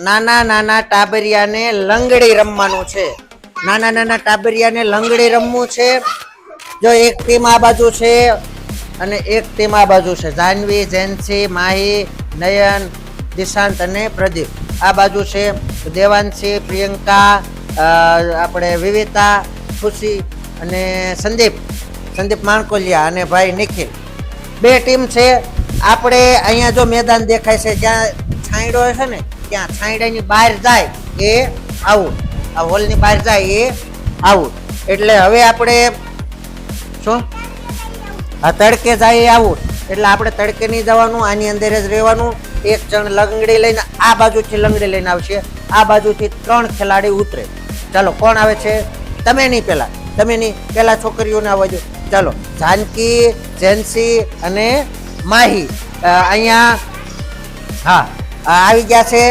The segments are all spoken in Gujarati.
નાના નાના ટાબરિયાને લંગડી રમવાનું છે. નાના નાના ટાબરિયાને લંગડી રમવું છે. જો એક ટીમ આ બાજુ છે અને એક ટીમ આ બાજુ છે. જાનવી, જેન્સી, માહી, નયન, દિશાંત અને પ્રદીપ આ બાજુ છે. દેવાંશી, પ્રિયંકા, આપણે વિવિતા, ખુશી અને સંદીપ માણકોલિયા અને ભાઈ નિખિલ બે ટીમ છે. આપણે અહીંયા જો મેદાન દેખાય છે જ્યાં છાંયડો છે ને ત્યાં છાંયડાની બહાર જાય એ આઉટ. આ હોલની બહાર જાય એ આઉટ. એટલે હવે આપણે શું આ તડકે જાય એ આઉટ. એટલે આપણે તડકે નહીં જવાનું, આની અંદર જ રહેવાનું. એક જણ લંગડી લઈને આ બાજુથી લંગડી લઈને આવશે, આ બાજુથી 3 ખેલાડી ઉતરે. ચાલો કોણ આવે છે? તમે નહીં પેલા છોકરીઓને આવવા દો. ચાલો જાનકી, જેન્સી અને માહી અહીંયા હા આવી ગયા છે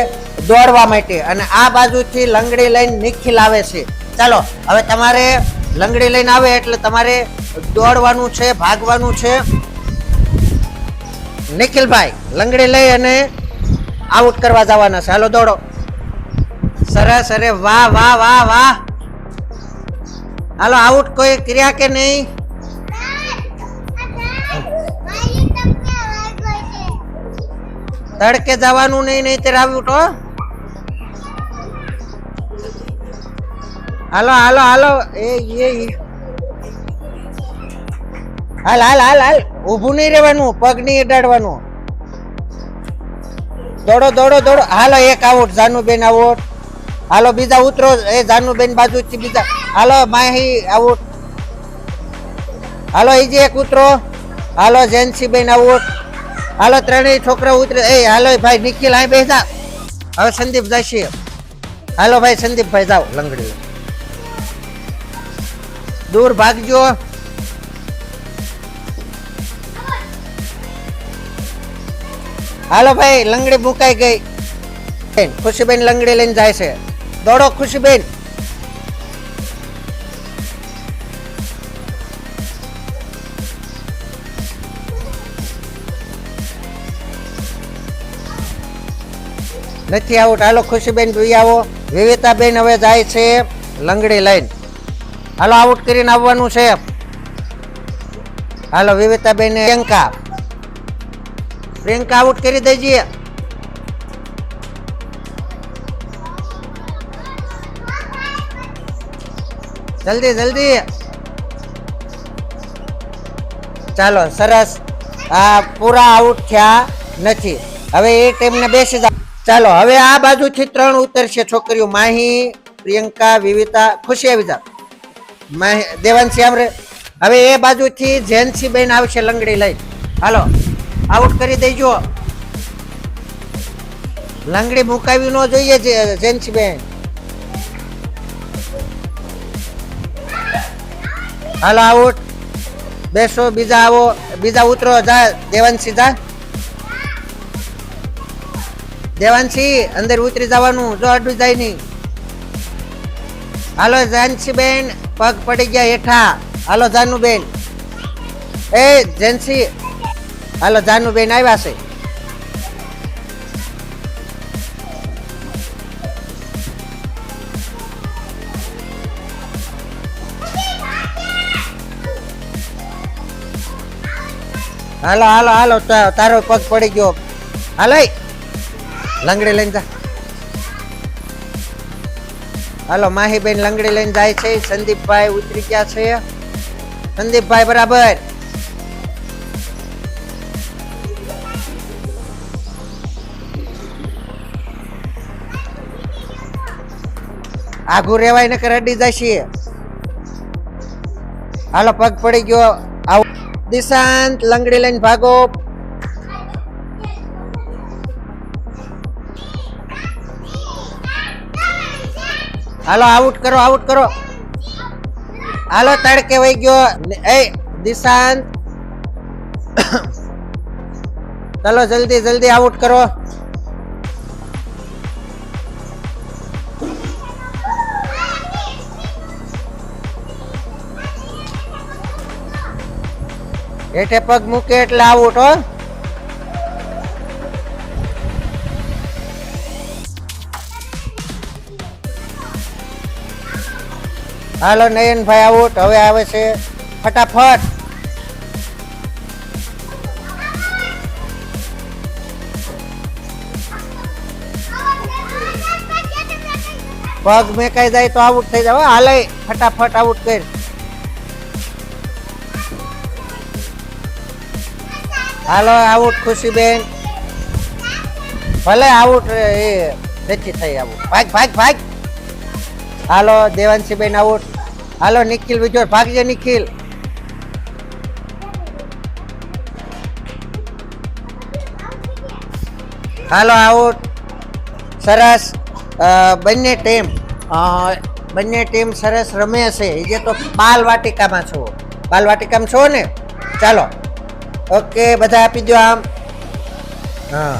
દોડવા માટે. અને આ બાજુથી લંગડી લઈને નિખિલ આવે છે. ચાલો હવે તમારે લંગડી લઈને આવે એટલે તમારે દોડવાનું છે, ભાગવાનું છે. નિખિલભાઈ લંગડી લઈ અને આઉટ કરવા જવાના છે. હાલો દોડો. સરસ. અરે વાહ વાહ વાહ વાહ. હાલો આઉટ કોઈ કર્યા કે નહીં? તડકે જવાનું નહીં, નહીતર આઉટ હો. હાલો હાલો હાલો. હાલ હાલ હાલ હાલ. ઊભું નહીં રહેવાનું, પગ નહીં અડાડવાનું. દોડો દોડો દોડો. હાલો એક આઉટ, જાનુબેન આઉટ. હાલો બીજા ઉતરો. એ જાનુબેન બાજુથી બીજા. હાલો માહી આઉટ. હાલો ઈજી એક ઉતરો. હાલો જેન્સીબેન આઉટ. હાલો ત્રણેય છોકરા ઉતરે. એ હાલો ભાઈ નિખિલ અહીં બેસા. હવે સંદીપ જશે. હાલો ભાઈ સંદીપભાઈ જાઓ લંગડી દૂર ભાગજો. હાલો ભાઈ લંગડી મુકાઈ ગઈ. ખુશીબેન લંગડી લઈને જાય છે. દોડો ખુશીબેન. નથી આઉટ. હાલો ખુશીબેન જોઈ આવો. વિવિતાબેન હવે જાય છે લંગડી લઈને. હાલો આઉટ કરીને આવવાનું છે. હાલો વિવિતાબેન. પ્રિયંકા આઉટ કરી દેજે. જલ્દી જલ્દી. ચાલો સરસ. આ પૂરા આઉટ થયા નથી. હવે એ ટીમને બેસી જાવ. ચાલો હવે આ બાજુથી 3 ઉતરશે છોકરીઓ. માહી, પ્રિયંકા, વિવિતા, ખુશી આવી જાવ. દેવાંશી આમરે. હવે એ બાજુથી જેન્સી બેન આવશે લંગડી લઈ. હાલો આઉટ કરી દેજો. લંગડી મુકાવી ન જોઈએ જેન્સી બેન. હાલો આઉટ. બેસો. બીજા આવો. બીજા ઉતરો. જા દેવાંશી જા. દેવાંશી અંદર ઉતરી જવાનું. જો અડું જાય નહીં. હાલો જાનસી બેન પગ પડી ગયા હેઠા. હાલો જાનુબેન. એ જેન્સી. હાલો જાનુબેન આવ્યા છે. હાલો હાલો હાલો. તારો પગ પડી ગયો. હાલો લંગડી લઈને જા. હાલો માહીબેન લંગડી લઈને જાય છે. સંદીપભાઈ ઉતરી ગયા છે. સંદીપભાઈ બરાબર. આઘું રેવાય ને રડી જશે. હાલો પગ પડી ગયો. આવો દિશાંત લંગડી લઈને ભાગો. હાલો આઉટ કરો, આઉટ કરો. હાલો તડકે વહી ગયો. એ દિશાંત ચાલો જલ્દી જલ્દી આઉટ કરો. હેઠે પગ મૂકે એટલે આઉટ હો. હાલો નયનભાઈ આઉટ. હવે આવે છે ફટાફટ. પગ મેકાઈ જાય તો આઉટ થઈ જાવ. હાલે ફટાફટ આઉટ કર. હાલો આઉટ ખુશીબેન. ભલે આઉટ એ નથી થઈ આવું. ભાગ ભાગ ભાગ. હાલો દેવાંશીબેન આઉટ. હાલો નિખિલ વિજોર ભાગજે નિખિલ. હાલો આઉટ. સરસ. બંને ટીમ સરસ રમે છે. જે તો બાલ વાટિકામાં છો. બાલ વાટિકામાં છો ને. ચાલો ઓકે બધા આપી દો આમ. હા